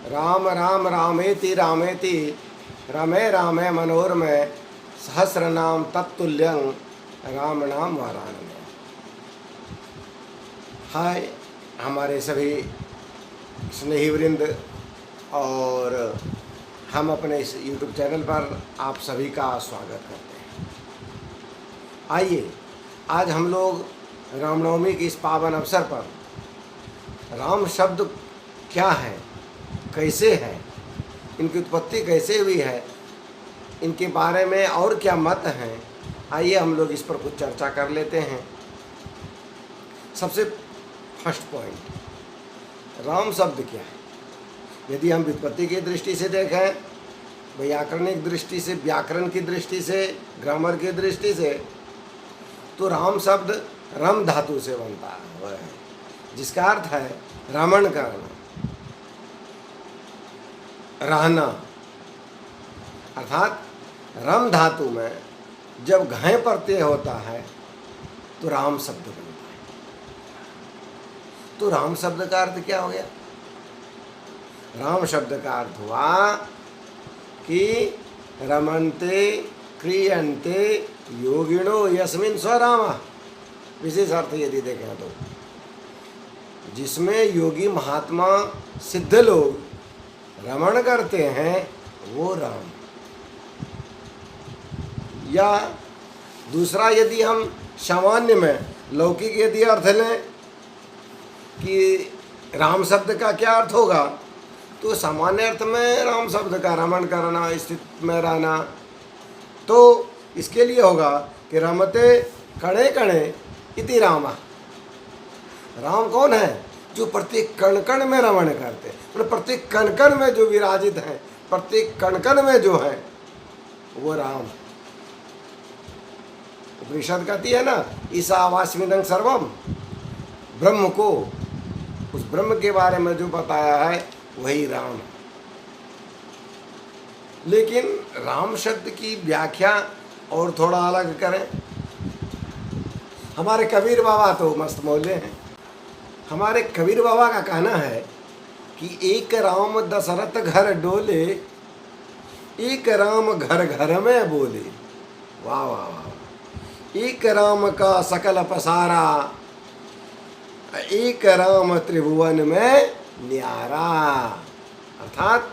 राम राम रामेति रामेति रमे रामे मनोरमे सहस्रनाम तत्तुल्यं राम नाम वरानने। हाय हमारे सभी स्नेही वृंद, और हम अपने इस YouTube चैनल पर आप सभी का स्वागत करते हैं। आइए आज हम लोग रामनवमी की इस पावन अवसर पर राम शब्द क्या है, कैसे है, इनकी उत्पत्ति कैसे हुई है, इनके बारे में और क्या मत हैं, आइए हम लोग इस पर कुछ चर्चा कर लेते हैं। सबसे फर्स्ट पॉइंट, राम शब्द क्या है। यदि हम व्युत्पत्ति की दृष्टि से देखें, व्याकरणिक दृष्टि से, व्याकरण की दृष्टि से, ग्रामर की दृष्टि से, तो राम शब्द रम धातु से बनता है, वह है जिसका अर्थ है रमण करना, रहना। अर्थात रम धातु में जब घय प्रत्यय होता है तो राम शब्द बनता है। तो राम शब्द का अर्थ क्या हो गया? राम शब्द का अर्थ हुआ कि रमन्ते क्रियन्ते योगिनो यस्मिन् स्वरामा। विशेष अर्थ यदि देखें तो जिसमें योगी महात्मा सिद्ध लोग रमण करते हैं वो राम। या दूसरा यदि हम सामान्य में लौकिक यदि अर्थ लें कि राम शब्द का क्या अर्थ होगा, तो सामान्य अर्थ में राम शब्द का रमण करना, स्थित में रहना, तो इसके लिए होगा कि रमते कणे कणे इति रामा। राम कौन है? जो प्रत्येक कण कण में रमण करते, मतलब प्रत्येक कण कण में जो विराजित हैं, प्रत्येक कण कण में जो है वो राम। उपनिषद कहती है ना, ईशावास्मिदं सर्वम, ब्रह्म को, उस ब्रह्म के बारे में जो बताया है वही राम है। लेकिन राम शब्द की व्याख्या और थोड़ा अलग करें। हमारे कबीर बाबा तो मस्त मौले हैं। हमारे कबीर बाबा का कहना है कि एक राम दशरथ घर डोले, एक राम घर घर में बोले। वाह वाह वाह। एक राम का सकल पसारा, एक राम त्रिभुवन में न्यारा। अर्थात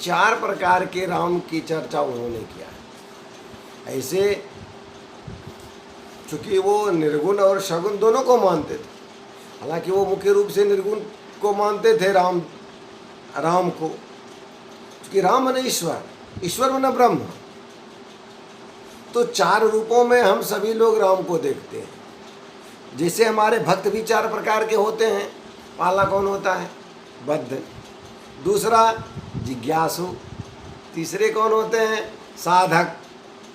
चार प्रकार के राम की चर्चा उन्होंने किया है। ऐसे चूंकि वो निर्गुण और सगुण दोनों को मानते थे, हालांकि वो मुख्य रूप से निर्गुण को मानते थे राम को, क्योंकि राम माने ईश्वर, ईश्वर माने ब्रह्म। तो चार रूपों में हम सभी लोग राम को देखते हैं। जैसे हमारे भक्त भी चार प्रकार के होते हैं। पहला कौन होता है? बद्ध। दूसरा जिज्ञासु। तीसरे कौन होते हैं? साधक।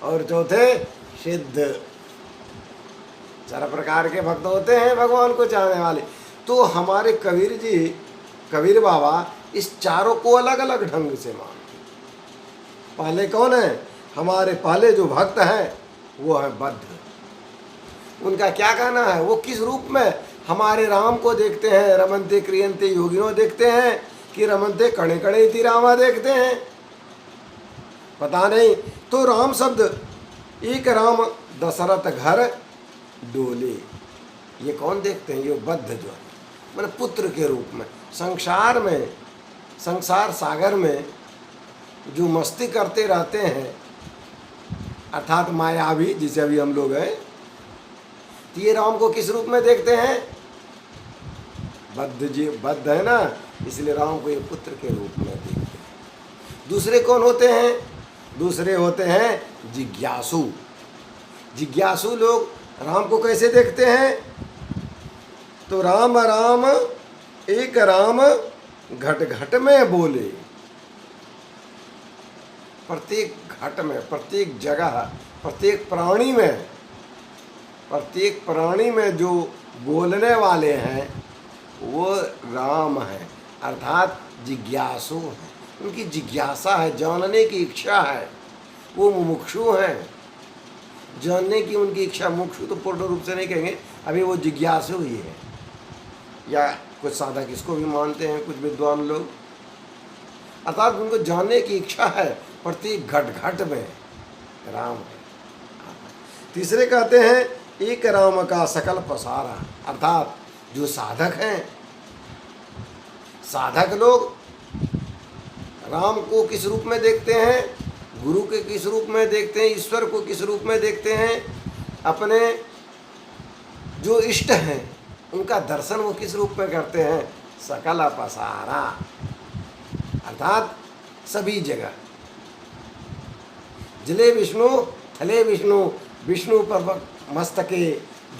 और चौथे सिद्ध। चार प्रकार के भक्त होते हैं भगवान को चाहने वाले। तो हमारे कबीर जी, कबीर बाबा इस चारों को अलग अलग ढंग से मानते। पहले कौन है? हमारे पहले जो भक्त हैं वो है बद्ध। उनका क्या कहना है? वो किस रूप में हमारे राम को देखते हैं? रमन्ते क्रियन्ते योगिनो देखते हैं कि रमन्ते कणे कणे इति रामा देखते हैं? पता नहीं। तो राम शब्द, एक राम दशरथ घर डोले, ये कौन देखते हैं? ये बद्ध जो है, मतलब पुत्र के रूप में संसार में, संसार सागर में जो मस्ती करते रहते हैं, अर्थात मायावी जिसे अभी हम लोग हैं, तो ये राम को किस रूप में देखते हैं? बद्ध जी, बद्ध है ना, इसलिए राम को ये पुत्र के रूप में देखते हैं। दूसरे कौन होते हैं? दूसरे होते हैं जिज्ञासु। जिज्ञासु लोग राम को कैसे देखते हैं? तो राम राम एक राम घट घट में बोले। प्रत्येक घट में, प्रत्येक जगह, प्रत्येक प्राणी में जो बोलने वाले हैं वो राम है, अर्थात जिज्ञासु हैं। उनकी जिज्ञासा है, जानने की इच्छा है, वो मुमुक्षु हैं। जानने की उनकी इच्छा, मुमुक्षु तो पूर्ण रूप से नहीं कहेंगे, अभी वो जिज्ञासु ही है। या कुछ साधक इसको भी मानते हैं, कुछ विद्वान लोग। अर्थात उनको जानने की इच्छा है, प्रत्येक घट घट में राम है। तीसरे कहते हैं एक राम का सकल पसारा, अर्थात जो साधक हैं, साधक लोग राम को किस रूप में देखते हैं, गुरु के किस रूप में देखते हैं, ईश्वर को किस रूप में देखते हैं, अपने जो इष्ट हैं उनका दर्शन वो किस रूप में करते हैं, सकल पसारा, अर्थात सभी जगह। जले विष्णु थले विष्णु, विष्णु पर्वत मस्तके,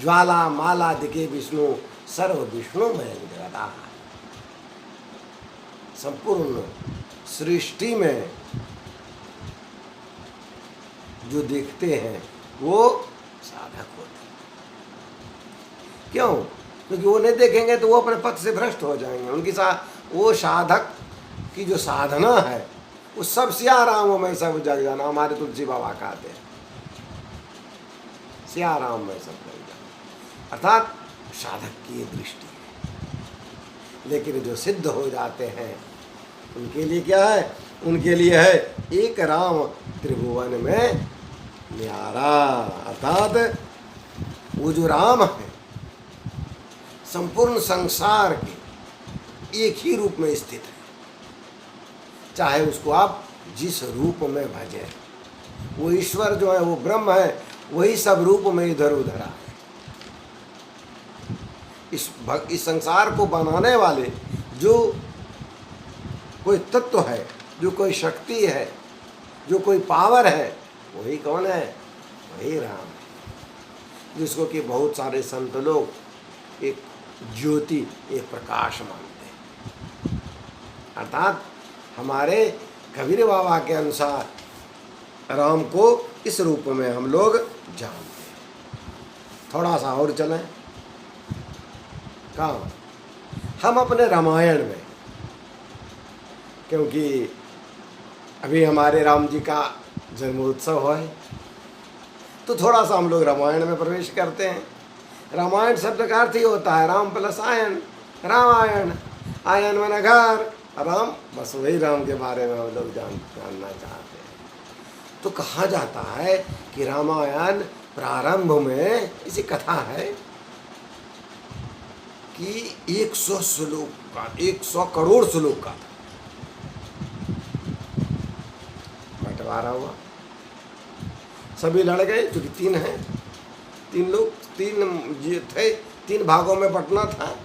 ज्वाला माला दिखे विष्णु, सर्व विष्णु में निरता। संपूर्ण सृष्टि में जो देखते हैं वो साधक होते हैं। क्यों? क्योंकि वो नहीं देखेंगे तो वो अपने पथ से भ्रष्ट हो जाएंगे। उनकी वो साधक की जो साधना है वो सब सिया राम में सब जग जाना, हमारे तुलसी बाबा कहते हैं, सिया राम में सब जग जाना, अर्थात साधक की दृष्टि है। लेकिन जो सिद्ध हो जाते हैं उनके लिए क्या है? उनके लिए है एक राम त्रिभुवन में न्यारा, अर्थात वो जो राम है संपूर्ण संसार के एक ही रूप में स्थित है, चाहे उसको आप जिस रूप में भजें। वो ईश्वर जो है वो ब्रह्म है, वही सब रूप में इधर उधर है। इस संसार को बनाने वाले जो कोई तत्व है, जो कोई शक्ति है, जो कोई पावर है, वही कौन है? वही राम है, जिसको कि बहुत सारे संत लोग एक ज्योति, एक प्रकाश मानते हैं। अर्थात हमारे कबीर बाबा के अनुसार राम को इस रूप में हम लोग जानते हैं। थोड़ा सा और चलें, कहाँ? हम अपने रामायण में, क्योंकि अभी हमारे राम जी का जन्मोत्सव है, तो थोड़ा सा हम लोग रामायण में प्रवेश करते हैं। रामायण शब्द का अर्थ ही होता है राम प्लस आयन, रामायण। आयन माने घर, राम, बस वही राम के बारे में हम लोग जानना चाहते हैं। तो कहा जाता है कि रामायण प्रारंभ में इसी कथा है कि 100 श्लोक का, 100 करोड़ श्लोक का बंटवारा हुआ। सभी लड़ गए, क्योंकि 3 हैं, 3 लोग, 3 थे, 3 भागों में बंटना था।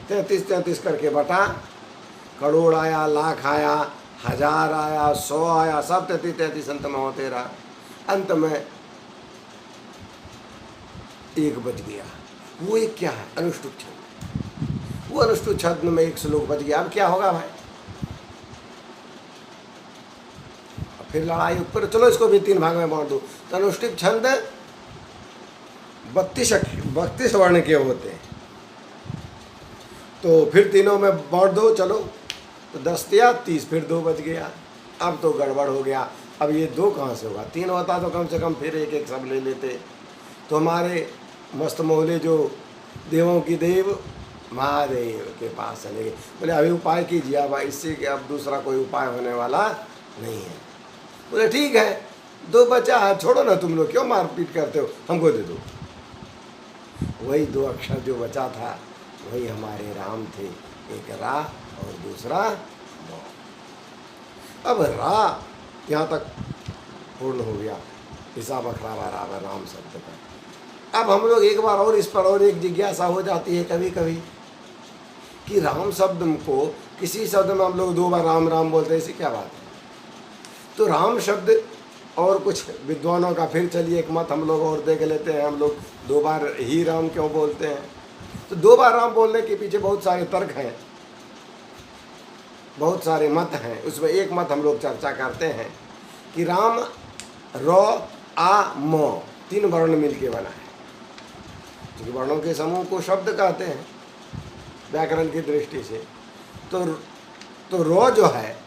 33-33 करके बटा, करोड़ आया, लाख आया, 1000 आया, 100 आया, सब 33-33 अंत में होते रहा। अंत में एक बच गया। वो एक क्या है? अनुष्टुप छंद। वो अनुष्टुप छंद में 1 श्लोक बच गया। अब क्या होगा भाई? फिर लड़ाई ऊपर, चलो इसको भी 3 भाग में बांट दो। तो अनुष्टुप छंद 32 वर्ण के होते हैं, तो फिर तीनों में बांट दो, चलो तो 10 या 30, फिर 2 बच गया। अब तो गड़बड़ हो गया। अब ये 2 कहाँ से होगा? 3 होता तो कम से कम फिर एक सब ले लेते। तो हमारे मस्त मोहले जो देवों की देव महादेव के पास चले गए, बोले अभी उपाय कीजिए, अब इससे कि अब दूसरा कोई उपाय होने वाला नहीं है। बोले ठीक है, 2 बचा है, छोड़ो ना, तुम लोग क्यों मारपीट करते हो, हमको दे दो। वही 2 अक्षर जो बचा था वही हमारे राम थे, एक रा और दूसरा नो। अब रा यहाँ तक पूर्ण हो गया, हिसाब अखरा बराबर राम शब्द का। अब हम लोग एक बार और इस पर और एक जिज्ञासा हो जाती है कभी कभी कि राम शब्द को किसी शब्द में हम लोग 2 बार राम राम बोलते हैं, ऐसी क्या बात है? तो राम शब्द और कुछ विद्वानों का फिर चलिए एक मत हम लोग और देख लेते हैं। हम लोग 2 बार ही राम क्यों बोलते हैं? तो 2 बार राम बोलने के पीछे बहुत सारे तर्क हैं, बहुत सारे मत हैं। उसमें एक मत हम लोग चर्चा करते हैं कि राम र आ म 3 वर्ण मिलके बना है, क्योंकि वर्णों के समूह को शब्द कहते हैं व्याकरण की दृष्टि से। तो रो जो है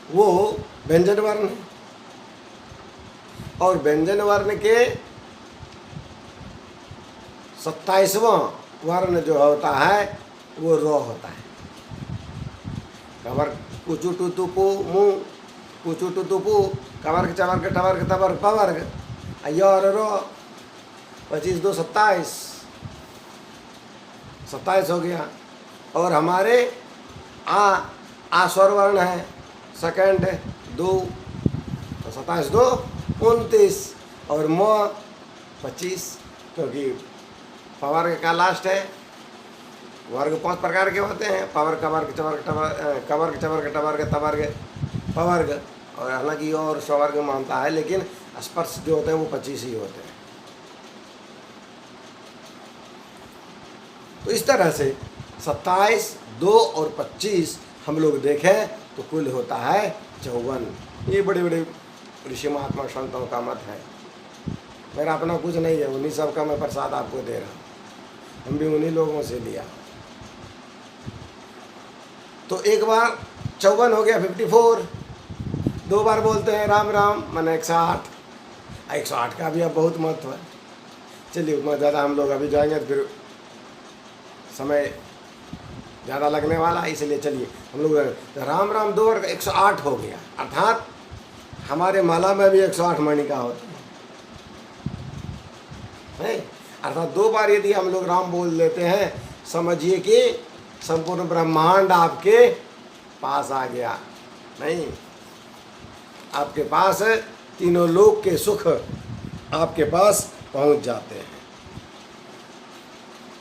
वो व्यंजन वर्ण है, और व्यंजन वर्ण के 27वां वर्ण जो होता है वो रो होता है। कबर कुचु टू तुपु मुँह, कुचु टू तुपु, कबर चबर के टबर के तबर पवर्ग, और रो 25 2 27, 27 हो गया। और हमारे आ स्वर वर्ण है, सेकंड 2, तो 27 2 29, और म 25, क्योंकि पवर्ग का लास्ट है। वर्ग 5 प्रकार के होते हैं, पवर कवर्ग चवर्ग कवर्ग चवर्ग टवर्ग तवर्ग पवर्ग, और हालांकि और स्ववर्ग मानता है, लेकिन स्पर्श जो होते हैं वो 25 ही होते हैं। तो इस तरह से 27 2 और 25 हम लोग देखें तो कुल होता है 54। ये बड़े बड़े ऋषि महात्मा संतों का मत है, मेरा अपना कुछ नहीं है, उन्हीं सब का मैं प्रसाद आपको दे रहा हूँ, हम भी उन्हीं लोगों से लिया। तो एक बार 54 हो गया 54, 2 बार बोलते हैं राम राम मैंने 108, 108 का भी अब बहुत महत्व है। चलिए उतना ज़्यादा हम लोग अभी जाएंगे तो फिर समय ज़्यादा लगने वाला है, इसलिए चलिए हम लोग राम राम 2 बार 108 हो गया, अर्थात हमारे माला में भी 108 मणिका होती है। अर्थात 2 बार यदि हम लोग राम बोल लेते हैं, समझिए कि संपूर्ण ब्रह्मांड आपके पास आ गया। नहीं, आपके पास तीनों लोक के सुख आपके पास पहुंच जाते हैं।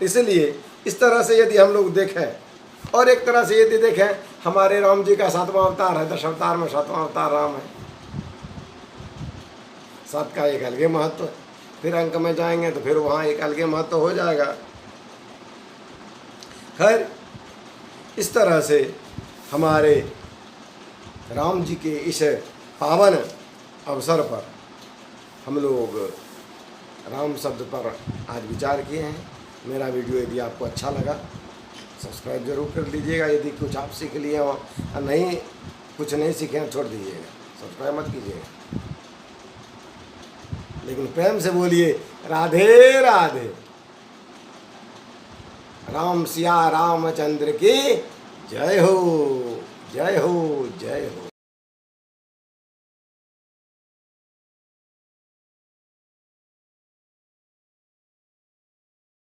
इसलिए इस तरह से यदि हम लोग देखें, और एक तरह से यदि देखें, हमारे राम जी का 7वां अवतार है, 10 अवतार में 7वां अवतार राम है। 7 का एक अलगे महत्व है, फिर अंक में जाएंगे तो फिर वहाँ एक अलगे महत्व हो जाएगा। खैर, इस तरह से हमारे राम जी के इस पावन अवसर पर हम लोग राम शब्द पर आज विचार किए हैं। मेरा वीडियो यदि आपको अच्छा लगा सब्सक्राइब जरूर कर लीजिएगा। यदि कुछ आप सीख लिए हो, नहीं कुछ नहीं सीखे छोड़ दीजिएगा, सब्सक्राइब मत कीजिएगा, लेकिन प्रेम से बोलिए राधे राधे। राम सिया रामचंद्र की जय हो, जय हो, जय हो।